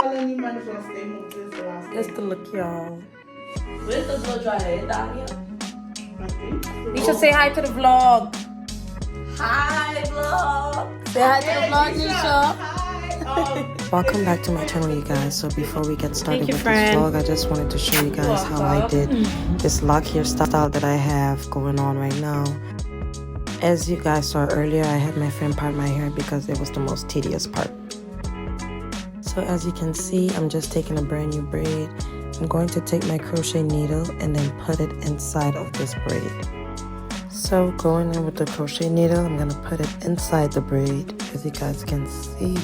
That's the look, y'all. Where's the blow dryer? Down here? You should say hi to the vlog. Hi, vlog. Say hi to the vlog, Nisha. Welcome back to my channel, you guys. So before we get started with this vlog, I just wanted to show you guys how I did this lock hairstyle that I have going on right now. As you guys saw earlier, I had my friend part my hair because it was the most tedious part. So as you can see, I'm just taking a brand new braid. I'm going to take my crochet needle and then put it inside of this braid. So going in with the crochet needle, I'm going to put it inside the braid, as you guys can see.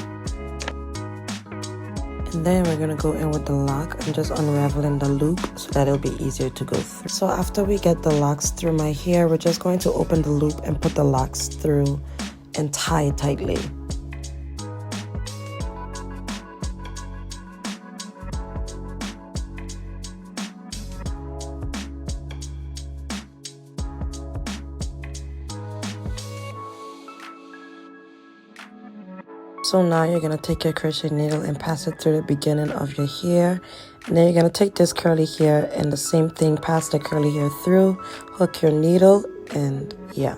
And then we're going to go in with the lock. I'm just unraveling the loop so that it'll be easier to go through. So after we get the locks through my hair, we're just going to open the loop and put the locks through and tie it tightly. So now you're going to take your crochet needle and pass it through the beginning of your hair. And then you're going to take this curly hair and the same thing, pass the curly hair through, hook your needle, and yeah.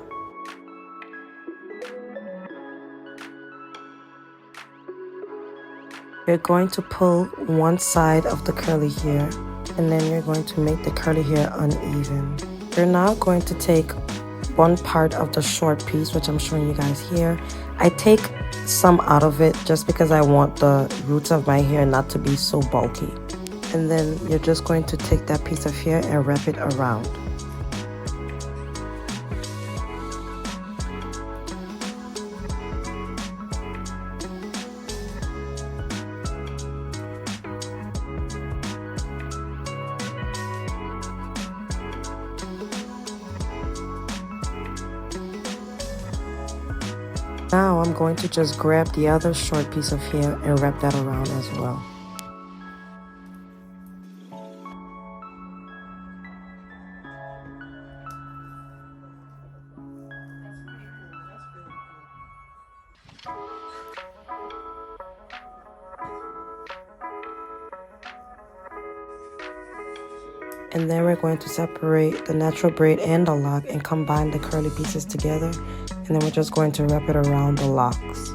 You're going to pull one side of the curly hair and then you're going to make the curly hair uneven. You're now going to take one part of the short piece, which I'm showing you guys here. I take some out of it just because I want the roots of my hair not to be so bulky. And then you're just going to take that piece of hair and wrap it around. Now I'm going to just grab the other short piece of hair and wrap that around as well. And then we're going to separate the natural braid and the lock and combine the curly pieces together. And then we're just going to wrap it around the locks.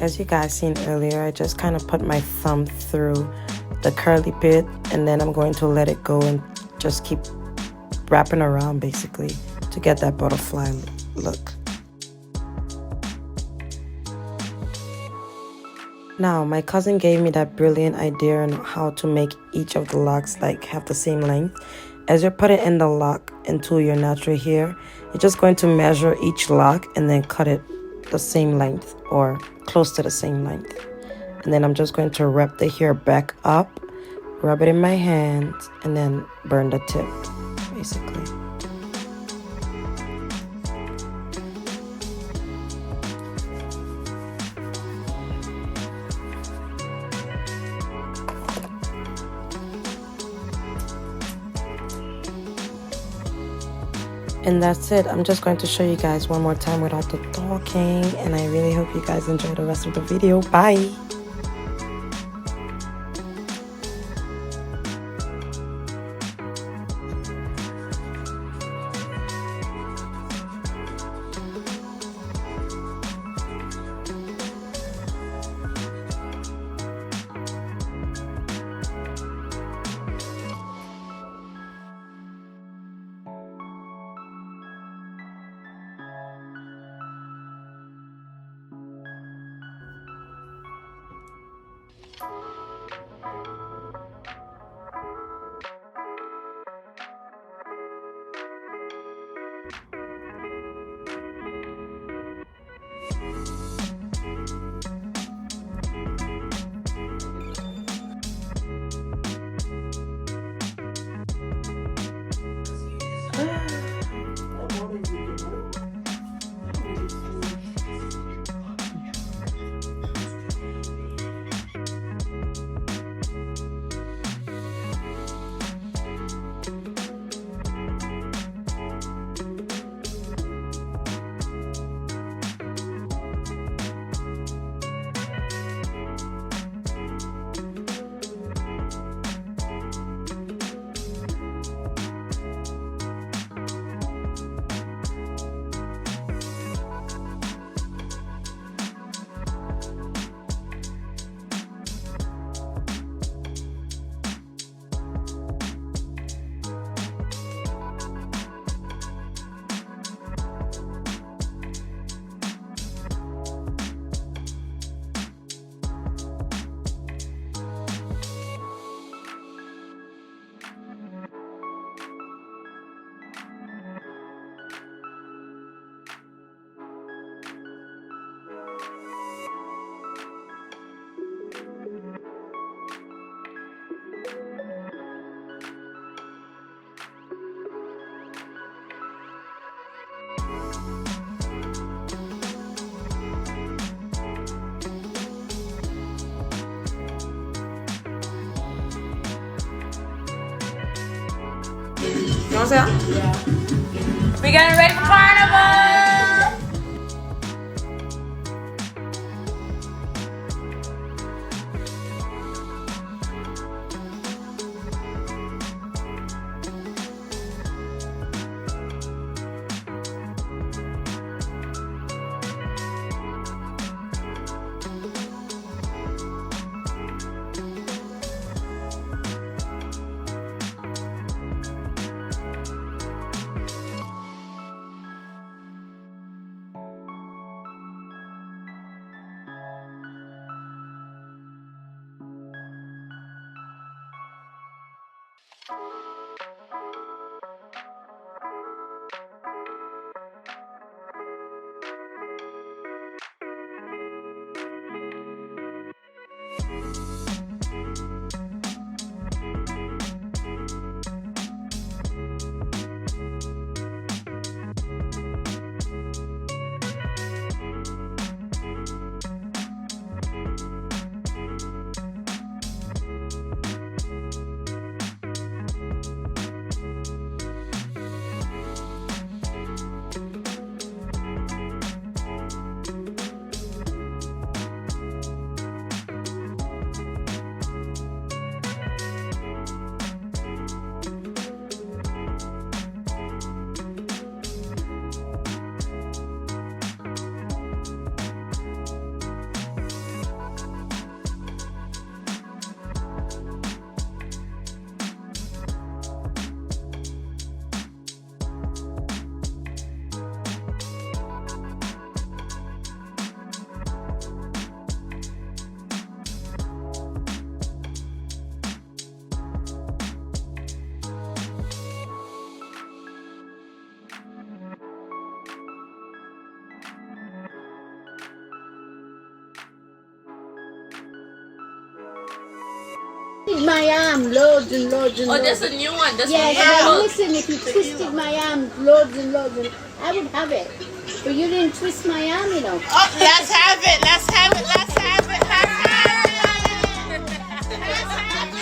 As you guys seen earlier, I just kind of put my thumb through the curly bit and then I'm going to let it go and just keep wrapping around basically to get that butterfly look. Now, my cousin gave me that brilliant idea on how to make each of the locks like have the same length. As you're putting in the lock into your natural hair, you're just going to measure each lock and then cut it the same length or close to the same length. And then I'm just going to wrap the hair back up, rub it in my hands, and then burn the tip, basically. And that's it. I'm just going to show you guys one more time without the talking. And I really hope you guys enjoy the rest of the video. Bye! You want some? Yeah. We getting ready for Carnival! My arm loads and loads and loads. Oh, that's a new one. That's yes, one. but listen, if you twisted my arm loads and loads, and I would have it. But you didn't twist my arm, you know. Oh, let's have it. Let's have it. Let's have it. Let's have it. Let's have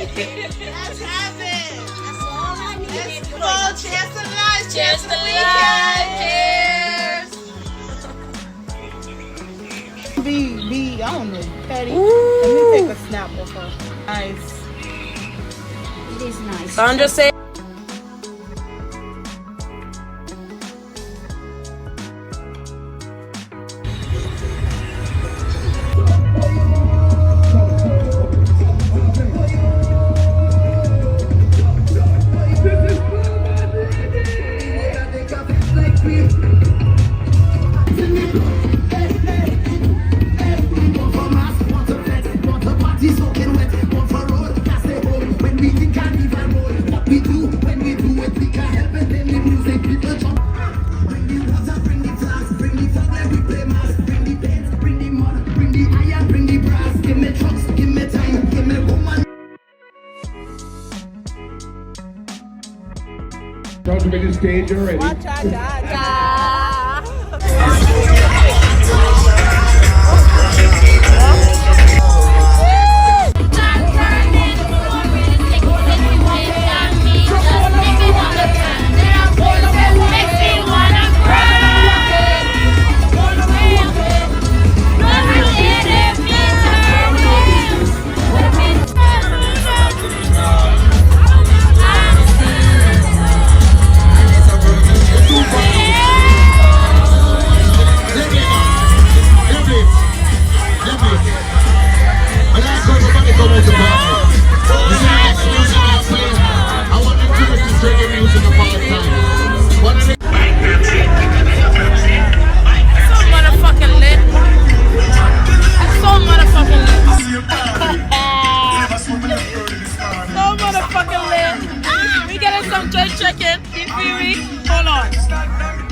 it. Let's have it. Let's go. Cheers to life. Cheers to life. Cheers. Be, I don't know, Patty. Let me take a snap of her. Nice. It is nice. Sandra said. stage already. Chicken, hold on.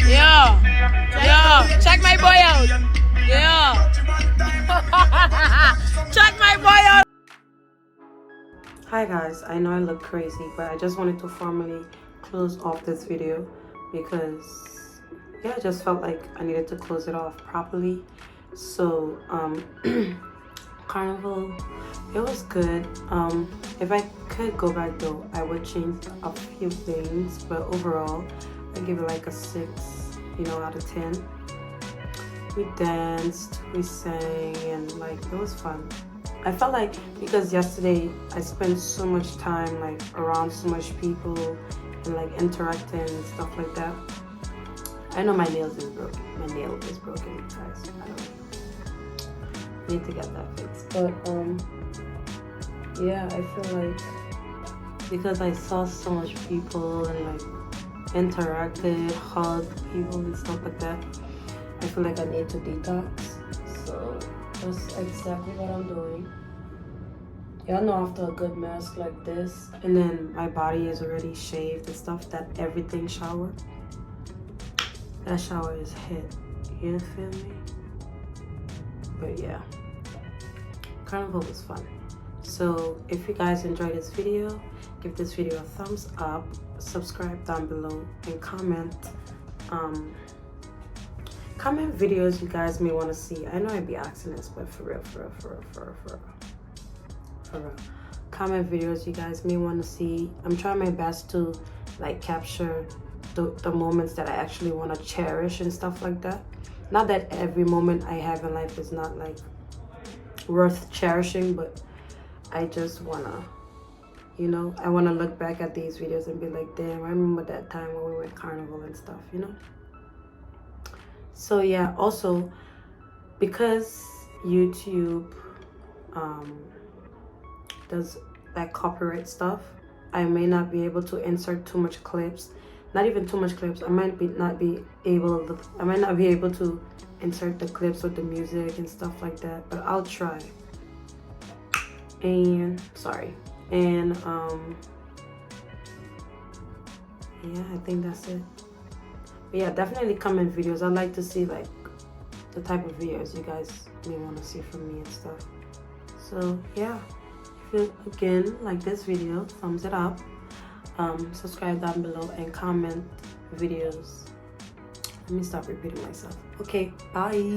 Yeah, check my boy out. Yeah, check my boy out. Hi guys, I know I look crazy, but I just wanted to formally close off this video because yeah, I just felt like I needed to close it off properly. So Carnival, it was good. If I could go back though, I would change a few things, but overall I give it like a 6, out of 10. We danced, we sang, and like it was fun. I felt like because yesterday I spent so much time like around so much people and like interacting and stuff like that. I know my nail is broken, guys. I need to get that fixed, but yeah, I feel like because I saw so much people and like interacted, hugged people and stuff like that, I feel like I need to detox. So that's exactly what I'm doing. Y'all know after a good mask like this, and then my body is already shaved and stuff, that everything shower, that shower is hit. You feel me? But yeah, Carnival was fun. So if you guys enjoyed this video, give this video a thumbs up, subscribe down below, and comment videos you guys may want to see. I know I'd be asking this, but for real. Comment videos you guys may want to see. I'm trying my best to like capture the moments that I actually want to cherish and stuff like that. Not that every moment I have in life is not like worth cherishing, but I just wanna, I wanna look back at these videos and be like, damn, I remember that time when we went Carnival and stuff, So yeah, also because YouTube does that copyright stuff, I may not be able to insert too much clips. Not even too much clips. I might not be able to insert the clips with the music and stuff like that, but I'll try. And yeah, I think that's it. But yeah, definitely comment videos. I'd like to see like the type of videos you guys may want to see from me and stuff. So yeah, if you again like this video, thumbs it up. Subscribe down below and comment videos. Let me stop repeating myself. Okay, bye.